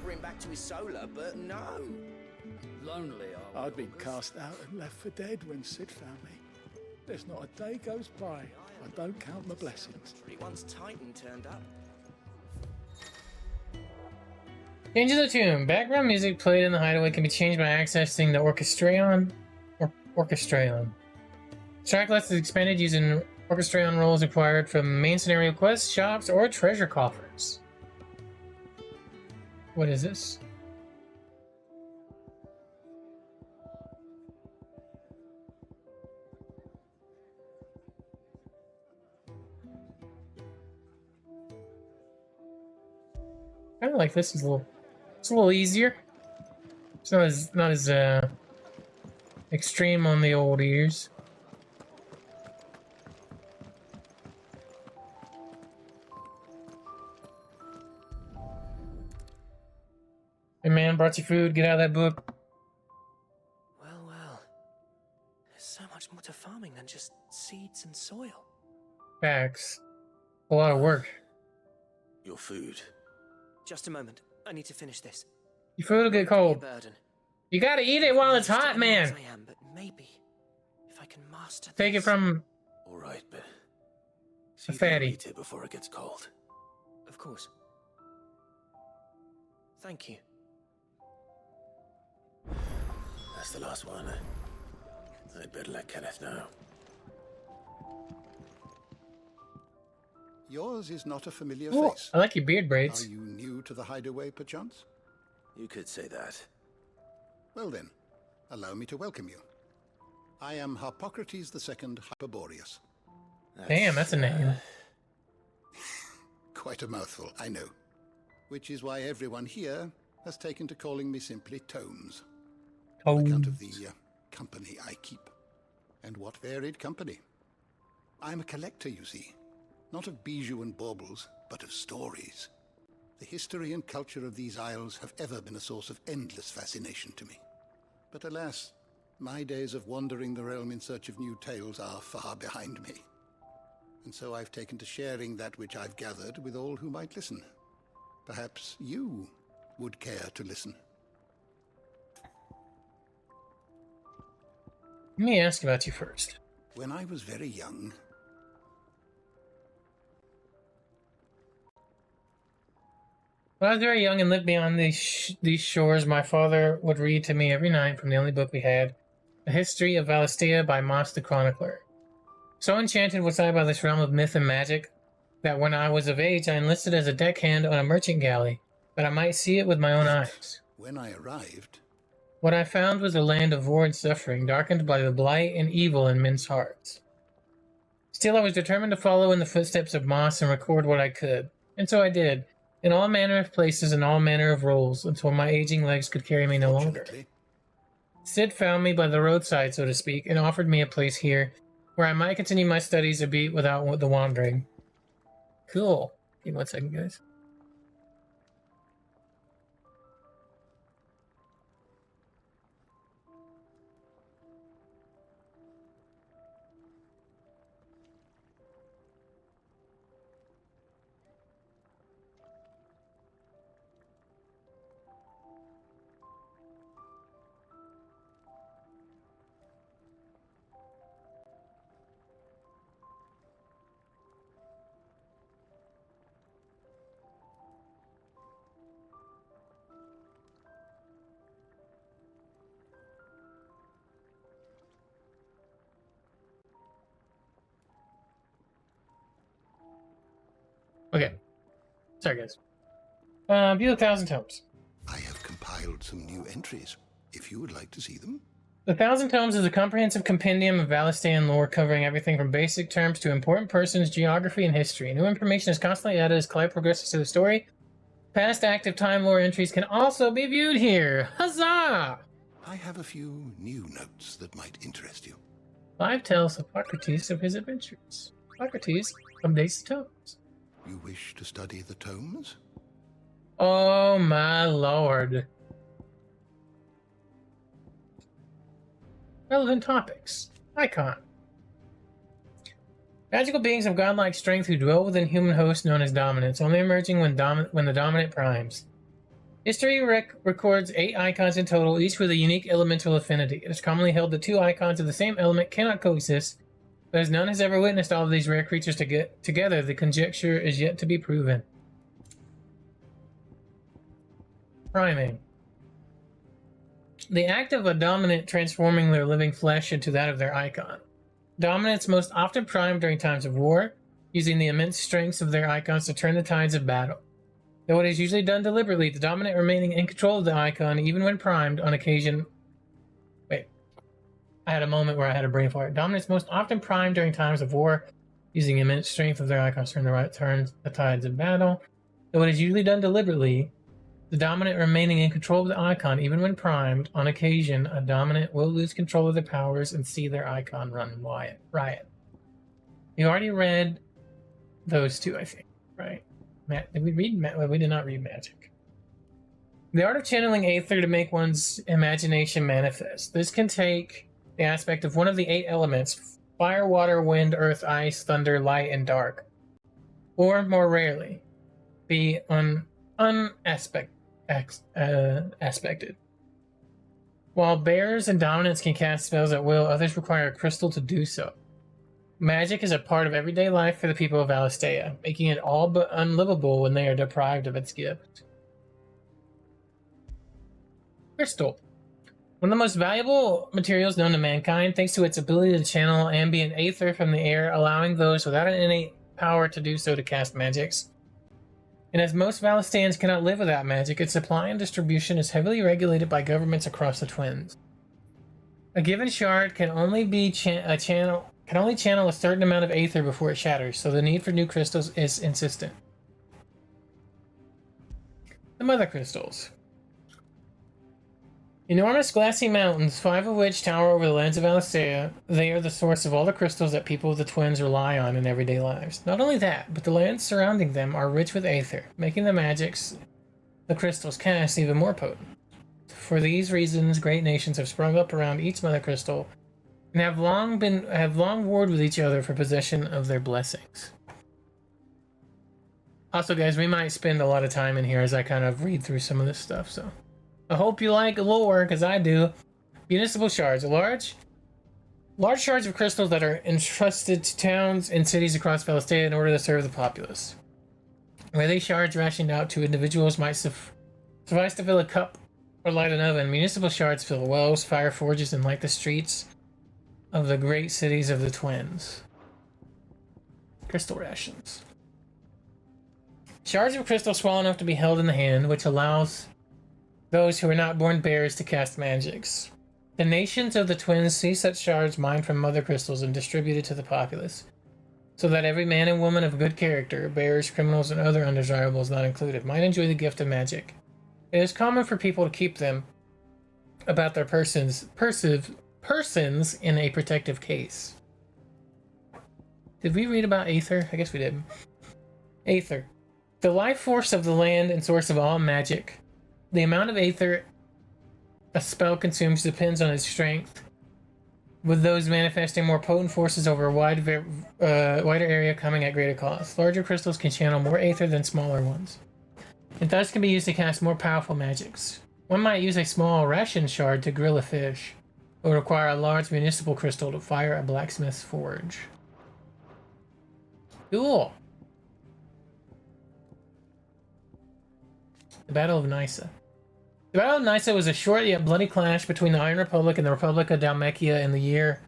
remember him back to his solar, but no. Lonely, I'd been cast out and left for dead when Sid found me. There's not a day goes by I don't count my blessings. Once Titan turned up. Change of the tune. Background music played in the hideaway can be changed by accessing the Orchestrion. Track list is expanded using Orchestrion roles acquired from main scenario quests, shops, or treasure coffers. What is this? I kind of like this. It's a little easier. It's not as extreme on the old ears. Hey man, brought you food. Get out of that book. Well. There's so much more to farming than just seeds and soil. Facts. A lot of work. Your food. Just a moment. I need to finish this. Your food will get cold. You gotta eat it while it's hot, man. I am, but maybe if I can master this. Take it from All right, but a fatty. Eat it before it gets cold. Of course. Thank you. That's the last one. I'd better let Kenneth know. Yours is not a familiar Ooh, face. I like your beard braids. Are you new to the hideaway, perchance? You could say that. Well then, allow me to welcome you. I am Harpocrates II Hyperboreus. Damn, that's a name. Quite a mouthful, I know. Which is why everyone here has taken to calling me simply Tomes. On account of the company I keep. And what varied company. I'm a collector, you see. Not of bijou and baubles, but of stories. The history and culture of these isles have ever been a source of endless fascination to me. But alas, my days of wandering the realm in search of new tales are far behind me. And so I've taken to sharing that which I've gathered with all who might listen. Perhaps you would care to listen. Let me ask about you first. When I was very young, When I was very young and lived beyond these shores, my father would read to me every night from the only book we had, A History of Valistia by Moss the Chronicler. So enchanted was I by this realm of myth and magic, that when I was of age I enlisted as a deckhand on a merchant galley, that I might see it with my own eyes. when I arrived, What I found was a land of war and suffering, darkened by the blight and evil in men's hearts. Still, I was determined to follow in the footsteps of Moss and record what I could, and so I did. In all manner of places and all manner of roles, until my aging legs could carry me no longer. Sid found me by the roadside, so to speak, and offered me a place here, where I might continue my studies a bit without the wandering. Cool. Give me 1 second, guys. Okay. Sorry, guys. View the 1,000 Tomes. I have compiled some new entries, if you would like to see them. The 1,000 Tomes is a comprehensive compendium of Valistian lore covering everything from basic terms to important persons, geography, and history. New information is constantly added as Clive progresses through the story. Past active time lore entries can also be viewed here. Huzzah! I have a few new notes that might interest you. Clive tells Hippocrates of his adventures. Hippocrates updates the Tomes. You wish to study the tomes? Oh my lord. Relevant topics. Icon. Magical beings of godlike strength who dwell within human hosts known as dominants, only emerging when the dominant primes. History records 8 icons in total, each with a unique elemental affinity. It is commonly held that 2 icons of the same element cannot coexist, but as none has ever witnessed all of these rare creatures to get together, the conjecture is yet to be proven. Priming. The act of a dominant transforming their living flesh into that of their icon. Dominants most often prime during times of war, using the immense strengths of their icons to turn the tides of battle. Though it is usually done deliberately, the dominant remaining in control of the icon even when primed on occasion... Wait. I had a moment where I had a brain fart. Dominants most often prime during times of war, using immense strength of their icons to turn the tides of battle. Though it is usually done deliberately, the dominant remaining in control of the icon, even when primed, on occasion, a dominant will lose control of their powers and see their icon run riot. You already read those two, I think, right? Did we read? Well, we did not read magic. The art of channeling aether to make one's imagination manifest. This can take the aspect of one of the 8 elements: fire, water, wind, earth, ice, thunder, light, and dark. Or, more rarely, be aspected. While bears and dominants can cast spells at will, others require a crystal to do so. Magic is a part of everyday life for the people of Valistea, making it all but unlivable when they are deprived of its gift. Crystal. One of the most valuable materials known to mankind, thanks to its ability to channel ambient aether from the air, allowing those without an innate power to do so to cast magics. And as most Valisteans cannot live without magic, its supply and distribution is heavily regulated by governments across the Twins. A given shard can only channel a certain amount of aether before it shatters, so the need for new crystals is insistent. The Mother Crystals. Enormous glassy mountains, 5 of which tower over the lands of Valistea, they are the source of all the crystals that people of the Twins rely on in everyday lives. Not only that, but the lands surrounding them are rich with aether, making the magics the crystals cast even more potent. For these reasons, great nations have sprung up around each Mother Crystal and have long warred with each other for possession of their blessings. Also, guys, we might spend a lot of time in here as I kind of read through some of this stuff, so I hope you like lore, because I do. Municipal shards. Large shards of crystals that are entrusted to towns and cities across Valistea in order to serve the populace. Where these shards rationed out to individuals might suffice to fill a cup or light an oven. Municipal shards fill wells, fire forges, and light the streets of the great cities of the Twins. Crystal rations. Shards of crystal small enough to be held in the hand, which allows those who are not born bears to cast magics. The nations of the Twins see such shards mined from mother crystals and distributed to the populace, so that every man and woman of good character, bears, criminals, and other undesirables not included, might enjoy the gift of magic. It is common for people to keep them about their persons in a protective case. Did we read about aether? I guess we did. Aether. The life force of the land and source of all magic. The amount of aether a spell consumes depends on its strength, with those manifesting more potent forces over a wider area coming at greater cost. Larger crystals can channel more aether than smaller ones, and thus can be used to cast more powerful magics. One might use a small ration shard to grill a fish, or require a large municipal crystal to fire a blacksmith's forge. Cool. The Battle of Nysa. The Battle of Nysa was a short yet bloody clash between the Iron Republic and the Republic of Dalmatia in the year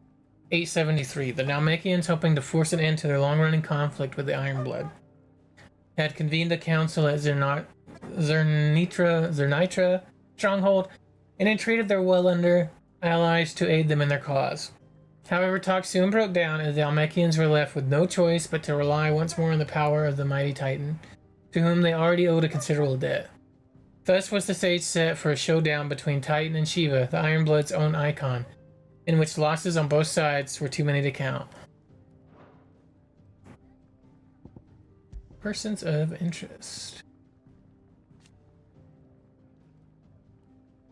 873. The Dalmatians, hoping to force an end to their long-running conflict with the Ironblood, had convened a council at Zernitra stronghold and entreated their well-under allies to aid them in their cause. However, talk soon broke down, and the Dalmatians were left with no choice but to rely once more on the power of the mighty Titan, to whom they already owed a considerable debt. Thus was the stage set for a showdown between Titan and Shiva, the Ironblood's own icon, in which losses on both sides were too many to count. Persons of interest.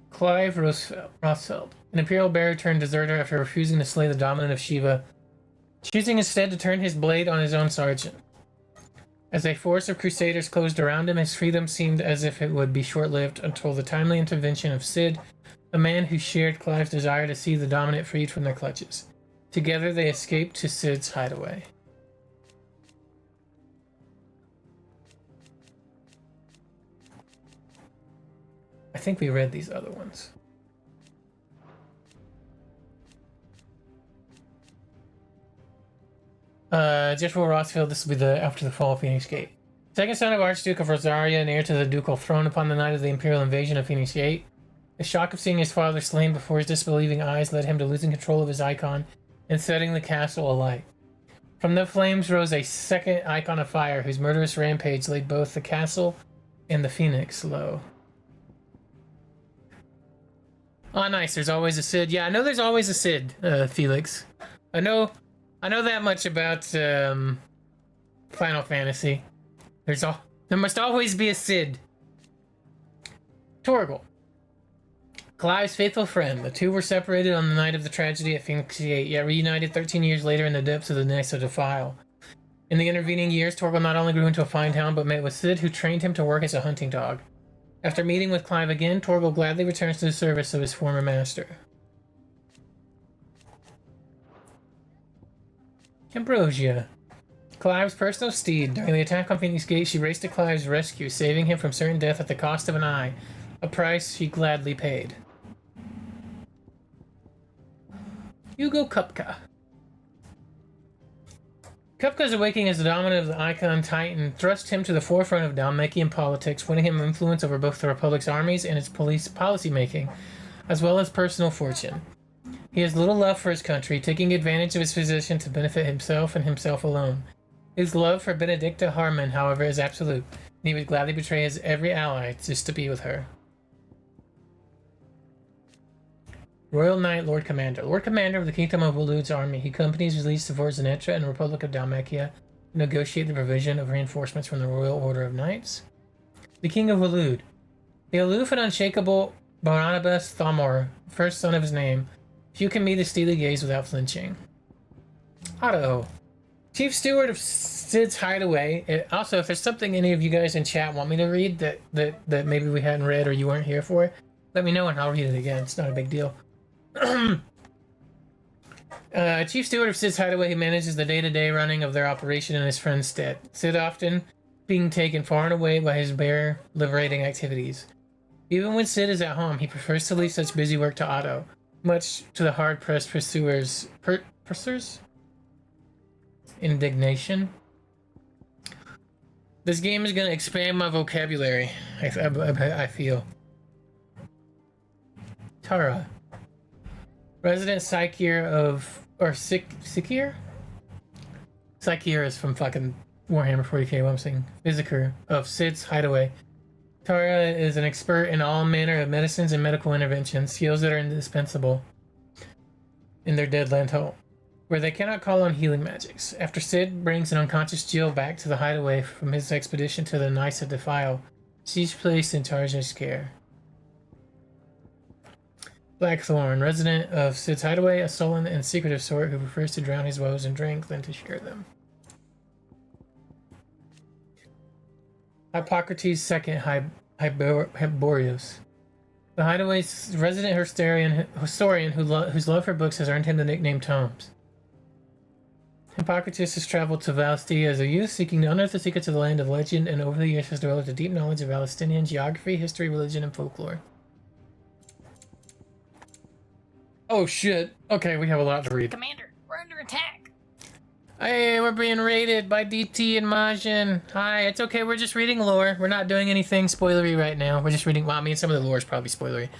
Clive Rothfeld, an Imperial bearer turned deserter after refusing to slay the dominant of Shiva, choosing instead to turn his blade on his own sergeant. As a force of crusaders closed around him, his freedom seemed as if it would be short-lived until the timely intervention of Cid, a man who shared Clive's desire to see the dominant freed from their clutches. Together they escaped to Cid's hideaway. I think we read these other ones. Jeffrey Rossfield, this will be the after the fall of Phoenix Gate. Second son of Archduke of Rosaria and heir to the ducal throne upon the night of the imperial invasion of Phoenix Gate. The shock of seeing his father slain before his disbelieving eyes led him to losing control of his icon and setting the castle alight. From the flames rose a second icon of fire whose murderous rampage laid both the castle and the Phoenix low. Oh, nice. There's always a Cid. Yeah, I know there's always a Cid, Felix. I know that much about Final Fantasy. There must always be a Cid. Torgal. Clive's faithful friend. The two were separated on the night of the tragedy at Phoenix Gate, yet reunited 13 years later in the depths of the Nysa Defile. In the intervening years, Torgal not only grew into a fine hound, but met with Cid, who trained him to work as a hunting dog. After meeting with Clive again, Torgal gladly returns to the service of his former master. Ambrosia. Clive's personal steed. During the attack on Phoenix Gate, she raced to Clive's rescue, saving him from certain death at the cost of an eye, a price she gladly paid. Hugo Kupka. Kupka's awakening as the dominant of the Icon Titan thrust him to the forefront of Dalmakian politics, winning him influence over both the Republic's armies and its police policy-making, as well as personal fortune. He has little love for his country, taking advantage of his position to benefit himself and himself alone. His love for Benedicta Harman, however, is absolute, and he would gladly betray his every ally just to be with her. Royal Knight Lord Commander. Lord Commander of the Kingdom of Waloed's army, he accompanies his leads to Vorzanetra and the Republic of Dalmatia to negotiate the provision of reinforcements from the Royal Order of Knights. The King of Waloed. The aloof and unshakable Barnabas Thamor, first son of his name. Few can meet his steely gaze without flinching. Otto. Chief Steward of Cid's Hideaway. Also, if there's something any of you guys in chat want me to read that maybe we hadn't read or you weren't here for, let me know and I'll read it again. It's not a big deal. Chief Steward of Cid's Hideaway, he manages the day-to-day running of their operation in his friend's stead. Cid often being taken far and away by his bear liberating activities. Even when Cid is at home, he prefers to leave such busy work to Otto, much to the hard-pressed pursuers' indignation. This game is going to expand my vocabulary, I feel. Tara. Resident Psychier of... or Psychier? Psychier is from fucking Warhammer 40k, what I'm saying. Physiker of Cid's Hideaway. Tara is an expert in all manner of medicines and medical interventions, skills that are indispensable in their Deadland home, where they cannot call on healing magics. After Cid brings an unconscious Jill back to the Hideaway from his expedition to the Nysa Defile, she's placed in Tarja's care. Blackthorn, resident of Cid's Hideaway, a sullen and secretive sort who prefers to drown his woes in drink than to share them. Hippocrates II, Hyborius. The Hideaway's resident historian whose love for books has earned him the nickname Tomes. Hippocrates has traveled to Valestia as a youth, seeking to unearth the secrets of the land of legend, and over the years has developed a deep knowledge of Palestinian geography, history, religion, and folklore. Oh shit. Okay, we have a lot to read. Commander, we're under attack. Hey, we're being raided by DT and Majin. Hi, it's okay, we're just reading lore. We're not doing anything spoilery right now. We're just reading, well, I mean, some of the lore is probably spoilery.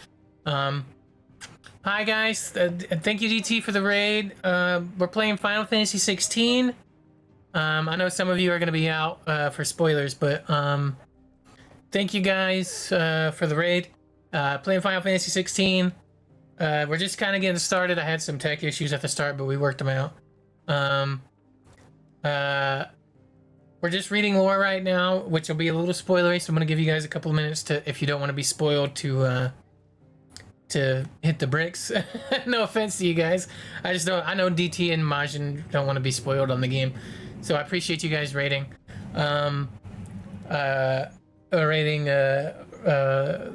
Hi guys, thank you DT for the raid. We're playing Final Fantasy 16. I know some of you are going to be out for spoilers, but thank you guys for the raid. Playing Final Fantasy 16. We're just kind of getting started. I had some tech issues at the start, but we worked them out. We're just reading lore right now, which will be a little spoilery, so I'm going to give you guys a couple of minutes to, if you don't want to be spoiled, to hit the bricks. No offense to you guys. I know DT and Majin don't want to be spoiled on the game, so I appreciate you guys raiding. rating the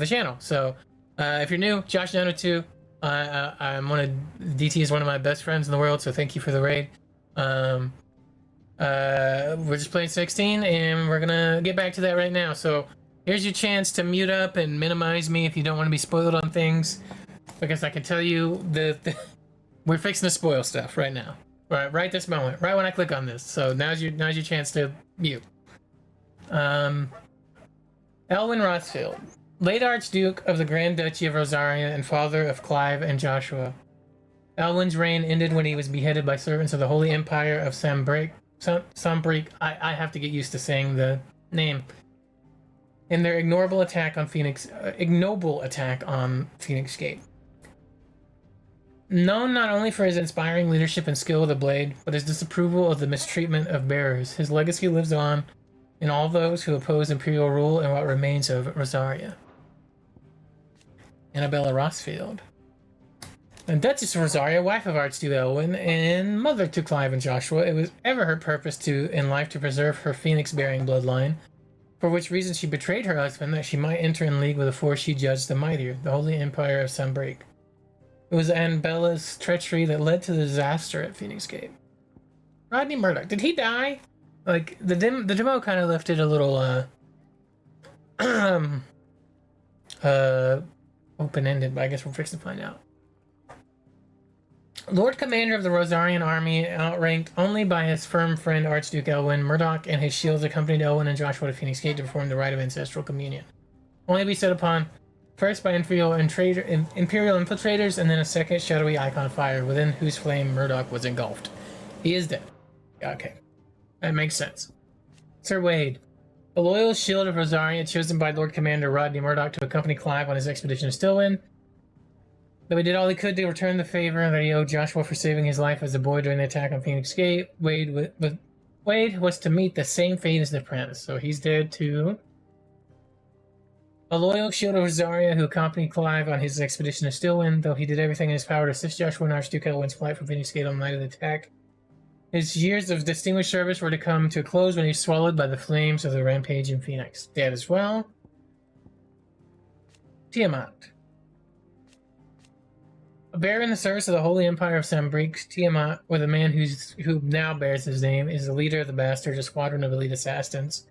channel. So if you're new, Josh902, I'm DT is one of my best friends in the world, so thank you for the raid. We're just playing 16, and we're gonna get back to that right now. So here's your chance to mute up and minimize me if you don't want to be spoiled on things, because I can tell you that we're fixing to spoil stuff right now. Right this moment, right when I click on this. So now's your chance to mute. Elwyn Rothschild, late Archduke of the Grand Duchy of Rosaria and father of Clive and Joshua. Elwyn's reign ended when he was beheaded by servants of the Holy Empire of Sambric. I have to get used to saying the name. In their ignoble attack on Phoenix Gate. Known not only for his inspiring leadership and skill with the blade, but his disapproval of the mistreatment of bearers, his legacy lives on in all those who oppose imperial rule and what remains of Rosaria. Annabella Rothschild, and Duchess of Rosaria, wife of Archduke Elwyn, and mother to Clive and Joshua, it was ever her purpose in life to preserve her phoenix-bearing bloodline, for which reason she betrayed her husband, that she might enter in league with a force she judged the mightier, the Holy Empire of Sambric. It was Annabella's treachery that led to the disaster at Phoenix Gate. Rodney Murdoch, did he die? Like, the demo kind of left it a little, open-ended, but I guess we're fixing to find out. Lord Commander of the Rosarian army, outranked only by his firm friend Archduke Elwyn, Murdoch and his shields accompanied Elwyn and Joshua to Phoenix Gate to perform the rite of ancestral communion. Only to be set upon first by imperial infiltrators, and then a second shadowy icon of fire, within whose flame Murdoch was engulfed. He is dead. Okay. That makes sense. Sir Wade, a loyal shield of Rosaria chosen by Lord Commander Rodney Murdoch to accompany Clive on his expedition to Stillwind. Though he did all he could to return the favor that he owed Joshua for saving his life as a boy during the attack on Phoenix Gate, Wade was to meet the same fate as the prince, so he's dead too. A loyal shield of Rosaria who accompanied Clive on his expedition to Stillwind, though he did everything in his power to assist Joshua and Archduke Elwyn's flight from Phoenix Gate on the night of the attack. His years of distinguished service were to come to a close when he was swallowed by the flames of the rampage in Phoenix. Dead as well. Tiamat. A bearer in the service of the Holy Empire of Sambric, Tiamat, or the man who now bears his name, is the leader of the Bastard, a squadron of elite assassins.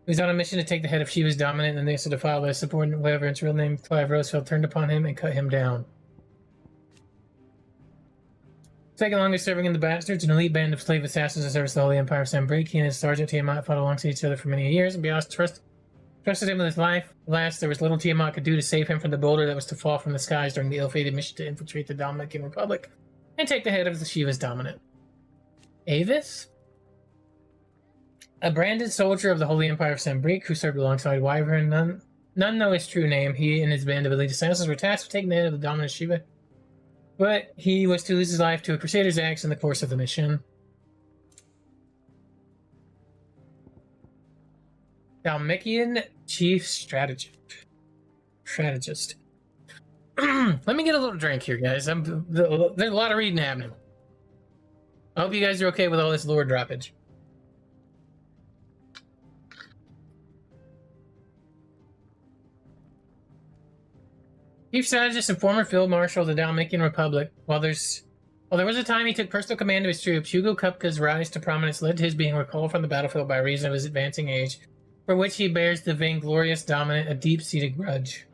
He was on a mission to take the head of Shiva's dominant and they to defile by a subordinate, whoever its real name, Clive Roosevelt, turned upon him and cut him down. Second longest serving in the Bastards, an elite band of slave assassins in service of the Holy Empire of Sambric, he and his sergeant Tiamat fought alongside each other for many years, and Bias trusted him with his life. Alas, there was little Tiamat could do to save him from the boulder that was to fall from the skies during the ill-fated mission to infiltrate the Dominican Republic and take the head of the Shiva's dominant. Avis? A branded soldier of the Holy Empire of Sambric who served alongside Wyvern. None know his true name. He and his band of elite assassins were tasked with taking the head of the dominant Shiva, but he was to lose his life to a crusader's axe in the course of the mission. Dalmatian Chief Strategist. Let me get a little drink here, guys. There's a lot of reading happening. I hope you guys are okay with all this lore droppage. Chief Strategist and former Field Marshal of the Dalmatian Republic. While there was a time he took personal command of his troops, Hugo Kupka's rise to prominence led to his being recalled from the battlefield by reason of his advancing age, for which he bears the vainglorious dominant a deep-seated grudge.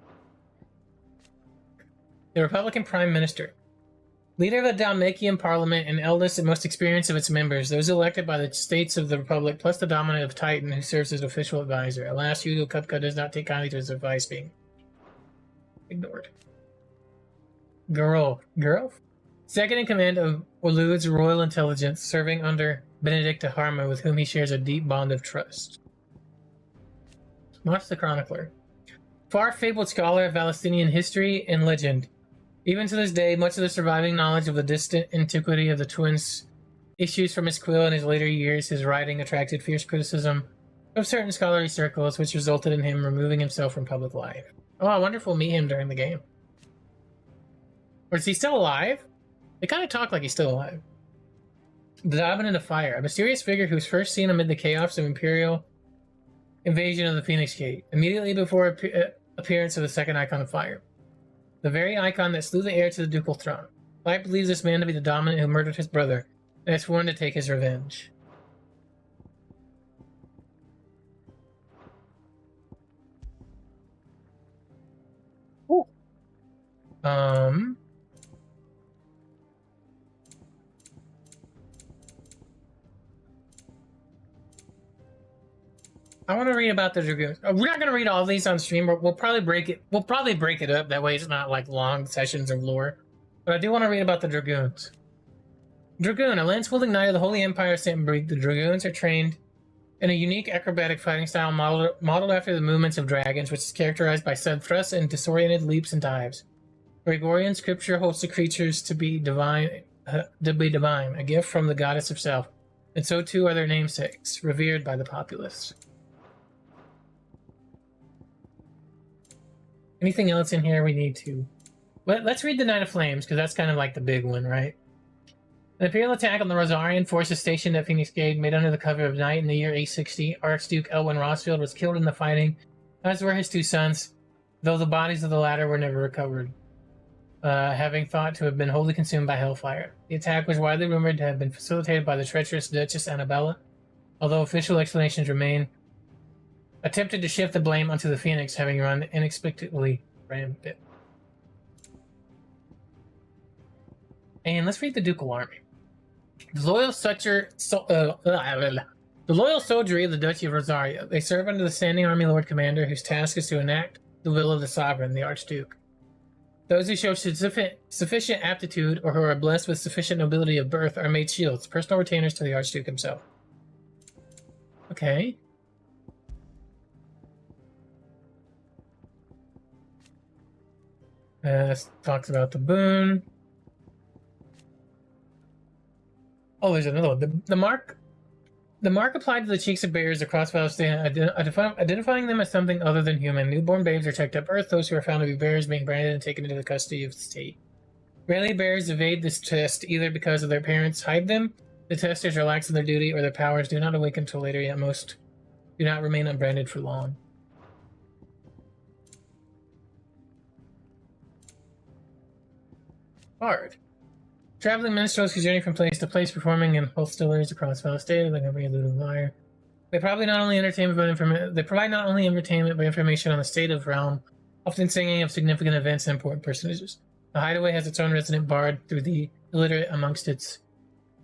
The Republican Prime Minister. Leader of the Dalmatian Parliament and eldest and most experienced of its members, those elected by the states of the Republic, plus the dominant of Titan, who serves as official advisor. Alas, Hugo Kupka does not take kindly to his advice being ignored. Girl? Second in command of Waloed's Royal Intelligence, serving under Benedicta Harma, with whom he shares a deep bond of trust. Moss the Chronicler. Far fabled scholar of Palestinian history and legend. Even to this day, much of the surviving knowledge of the distant antiquity of the twins issues from his quill in his later years. His writing attracted fierce criticism of certain scholarly circles, which resulted in him removing himself from public life. Oh, I wonder if we'll meet him during the game. Or is he still alive? They kind of talk like he's still alive. The Dominant of Fire, a mysterious figure who was first seen amid the chaos of Imperial invasion of the Phoenix Gate, immediately before appearance of the second icon of fire. The very icon that slew the heir to the ducal throne. Light believes this man to be the Dominant who murdered his brother, and has sworn to take his revenge. Ooh. I want to read about the Dragoons. We're not going to read all of these on stream. We'll probably break it. We'll probably break it up. That way, it's not like long sessions of lore. But I do want to read about the Dragoons. Dragoon, a lance-wielding knight of the Holy Empire of St. Breed, the Dragoons are trained in a unique acrobatic fighting style modeled after the movements of dragons, which is characterized by sudden thrusts and disoriented leaps and dives. Gregorian scripture holds the creatures to be divine, a gift from the goddess herself, and so too are their namesakes, revered by the populace. Anything else in here we need to... Let's read the Knight of Flames, because that's kind of like the big one, right? An Imperial attack on the Rosarian forces stationed at Phoenix Gate, made under the cover of night in the year XVI. Archduke Elwyn Rosfield was killed in the fighting, as were his two sons, though the bodies of the latter were never recovered, having thought to have been wholly consumed by hellfire. The attack was widely rumored to have been facilitated by the treacherous Duchess Annabella, although official explanations remain. Attempted to shift the blame onto the Phoenix, having run inexplicably rampant. And let's read the Ducal Army. The loyal soldiery of the Duchy of Rosario. They serve under the standing army lord commander, whose task is to enact the will of the sovereign, the Archduke. Those who show sufficient aptitude or who are blessed with sufficient nobility of birth are made shields, personal retainers to the Archduke himself. Okay. Talks about the boon. Oh, there's another one. The mark applied to the cheeks of bears across Palestine, identifying them as something other than human. Newborn babes are checked at birth. Those who are found to be bears being branded and taken into the custody of the state. Rarely bears evade this test, either because of their parents hide them, the testers are lax in their duty, or their powers do not awaken until later, yet most do not remain unbranded for long. Bard. Traveling minstrels who journey from place to place performing in hostelries across Palestine, like every little liar. They provide not only entertainment but information on the state of realm, often singing of significant events and important personages. The hideaway has its own resident bard, through the illiterate amongst its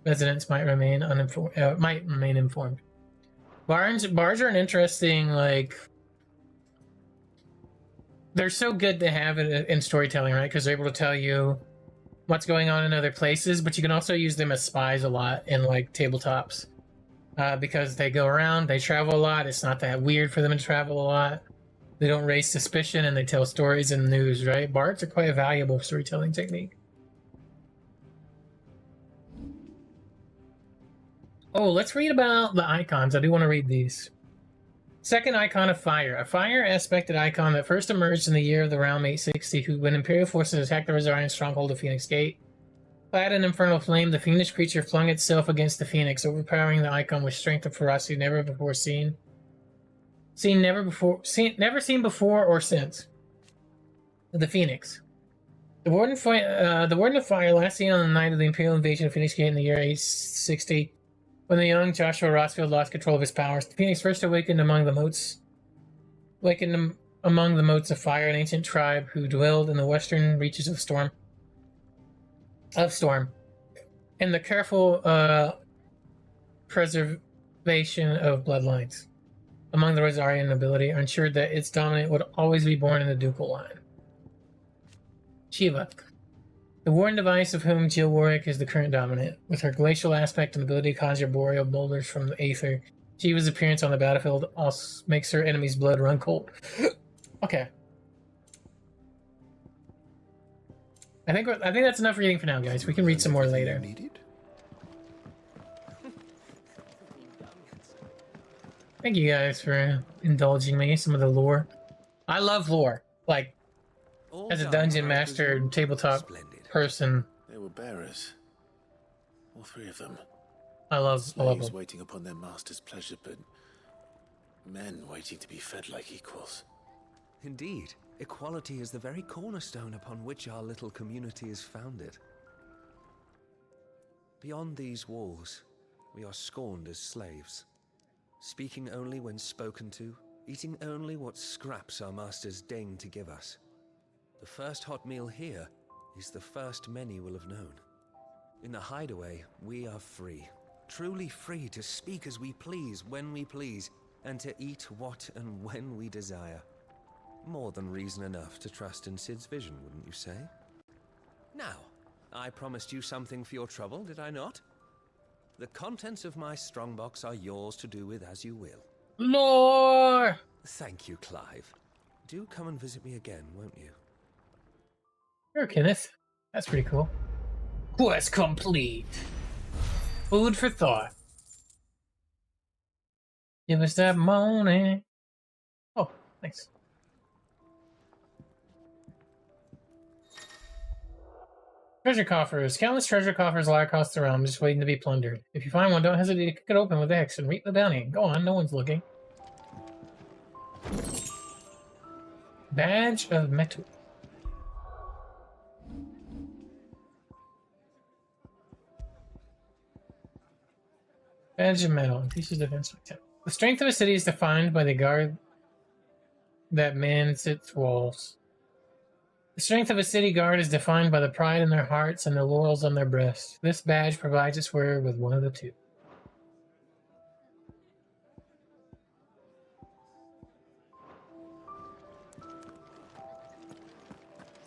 residents might remain informed. Bards are an interesting, they're so good to have in storytelling, right? Because they're able to tell you what's going on in other places, but you can also use them as spies a lot in tabletops, because they go around, they travel a lot. It's not that weird for them to travel a lot. They don't raise suspicion, and they tell stories in the news, right? Bards are quite a valuable storytelling technique. Oh, let's read about the icons. I do want to read these. Second icon of fire, a fire aspected icon that first emerged in the year of the realm 860, when Imperial forces attacked the Rosarian stronghold of Phoenix Gate. Clad in infernal flame, the fiendish creature flung itself against the Phoenix, overpowering the icon with strength and ferocity never before seen. Never seen before or since. The Phoenix. The Warden of Fire, last seen on the night of the Imperial invasion of Phoenix Gate in the year 860. When the young Joshua Rosfield lost control of his powers, the Phoenix first awakened among the moats of fire, an ancient tribe who dwelled in the western reaches of Storm, and the careful preservation of bloodlines among the Rosarian nobility are ensured that its dominant would always be born in the ducal line. Shiva. The Warden device of whom Jill Warwick is the current dominant. With her glacial aspect and ability to conjure boreal boulders from the aether, Shiva's appearance on the battlefield also makes her enemy's blood run cold. Okay. I think that's enough reading for now, guys. We can read some more later. Thank you guys for indulging me in some of the lore. I love lore. As a dungeon master and tabletop person. They were bearers. All three of them. I love Slaves them. waiting upon their master's pleasure, but men waiting to be fed like equals. Indeed, equality is the very cornerstone upon which our little community is founded. Beyond these walls, we are scorned as slaves, speaking only when spoken to, eating only what scraps our masters deign to give us. The first hot meal here is the first many will have known. In the hideaway, we are free, truly free to speak as we please, when we please, and to eat what and when we desire. More than reason enough to trust in Sid's vision, wouldn't you say? Now, I promised you something for your trouble, did I not? The contents of my strongbox are yours to do with as you will. Lore! Thank you, Clive. Do come and visit me again, won't you? Sure, Kenneth. That's pretty cool. Quest complete. Food for thought. Give us that money. Oh, thanks. Treasure coffers. Countless treasure coffers lie across the realm, just waiting to be plundered. If you find one, don't hesitate to kick it open with X and reap the bounty. Go on, no one's looking. Badge of metal. Badge of metal. Increases defense by 10. The strength of a city is defined by the guard that mans its walls. The strength of a city guard is defined by the pride in their hearts and the laurels on their breasts. This badge provides its wearer with one of the two.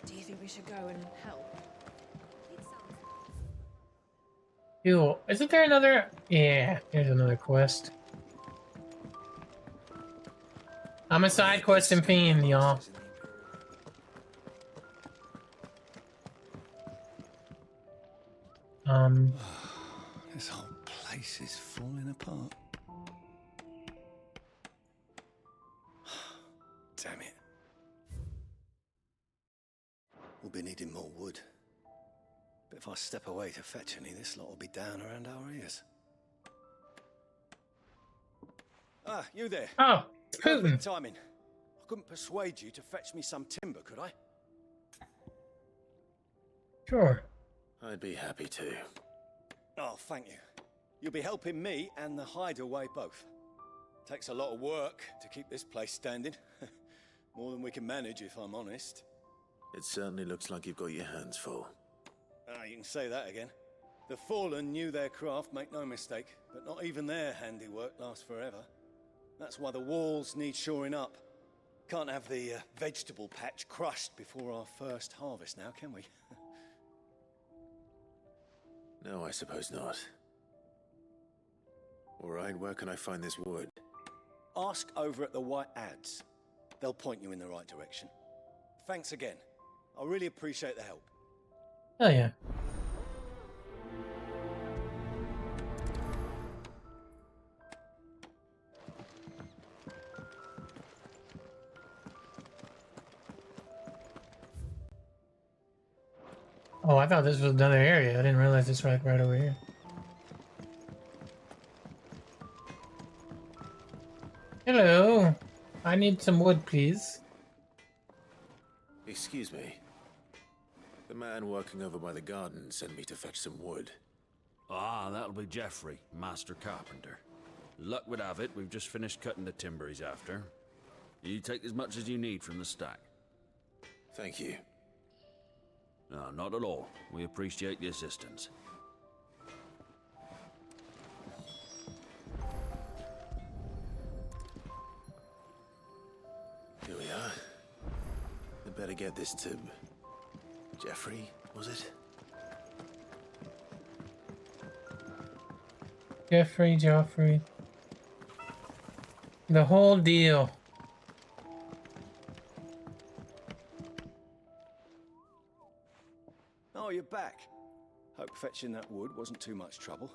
Do you think we should go and help? Cool. Isn't there another? Yeah, here's another quest. I'm a side questing fiend, y'all. This whole place is falling apart. Damn it. We'll be needing more wood. But if I step away to fetch any, this lot will be down around our ears. Ah, you there. Oh, it's Perfect Putin. timing. I couldn't persuade you to fetch me some timber, could I? Sure. I'd be happy to. Oh, thank you. You'll be helping me and the hideaway both. Takes a lot of work to keep this place standing. More than we can manage, if I'm honest. It certainly looks like you've got your hands full. Ah, you can say that again. The Fallen knew their craft, make no mistake, but not even their handiwork lasts forever. That's why the walls need shoring up. Can't have the vegetable patch crushed before our first harvest now, can we? No, I suppose not. All right, where can I find this wood? Ask over at the White Ads. They'll point you in the right direction. Thanks again. I really appreciate the help. Oh yeah. Oh, I thought this was another area. I didn't realize it's right over here. Hello. I need some wood, please. Excuse me. The man working over by the garden sent me to fetch some wood. Ah, that'll be Geoffrey, master carpenter. Luck would have it, we've just finished cutting the timber he's after. You take as much as you need from the stack. Thank you. No, not at all. We appreciate the assistance. Here we are. I'd better get this to... Geoffrey, was it? Joffrey. The whole deal. Oh, you're back. Hope fetching that wood wasn't too much trouble.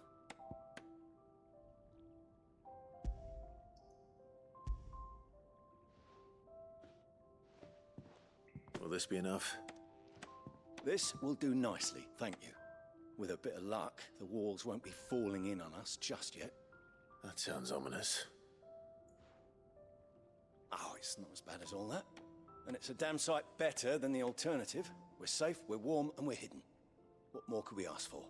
Will this be enough? This will do nicely, thank you. With a bit of luck, the walls won't be falling in on us just yet. That sounds ominous. Oh, it's not as bad as all that. And it's a damn sight better than the alternative. We're safe, we're warm, and we're hidden. What more could we ask for?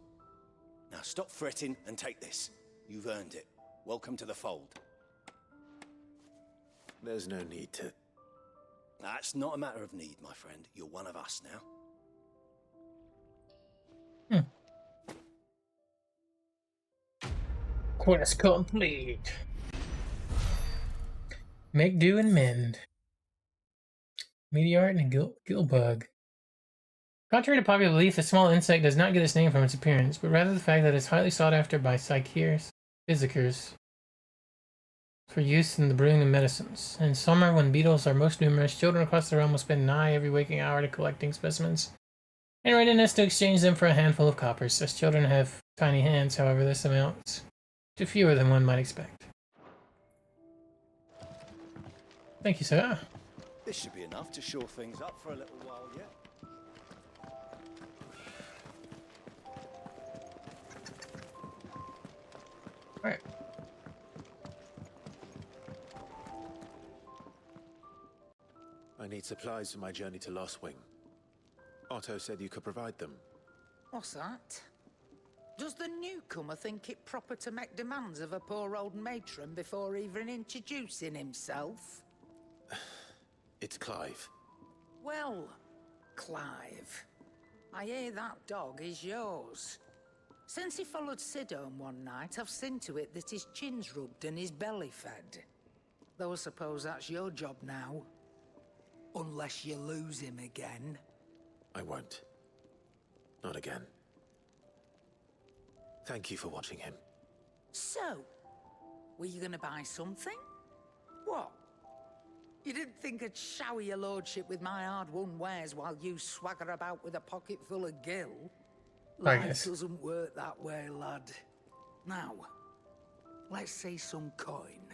Now stop fretting and take this. You've earned it. Welcome to the fold. There's no need to... That's not a matter of need, my friend. You're one of us now. Quest complete. Make do and mend. Meteorite and gill bug. Contrary to popular belief, the small insect does not get its name from its appearance, but rather the fact that it's highly sought after by physicers for use in the brewing of medicines. In summer, when beetles are most numerous, children across the realm will spend nigh every waking hour to collecting specimens in readiness to exchange them for a handful of coppers. As children have tiny hands, however, this amounts to fewer than one might expect. Thank you, sir. This should be enough to shore things up for a little while yet. Alright. I need supplies for my journey to Lost Wing. Otto said you could provide them. What's that? Does the newcomer think it proper to make demands of a poor old matron before even introducing himself? It's Clive. Well, Clive, I hear that dog is yours. Since he followed Sid home one night, I've seen to it that his chin's rubbed and his belly fed. Though I suppose that's your job now. Unless you lose him again. I won't. Not again. Thank you for watching him. So, were you gonna buy something? What? You didn't think I'd shower your lordship with my hard-won wares while you swagger about with a pocket full of gill? Life doesn't work that way, lad. Now, let's see some coin.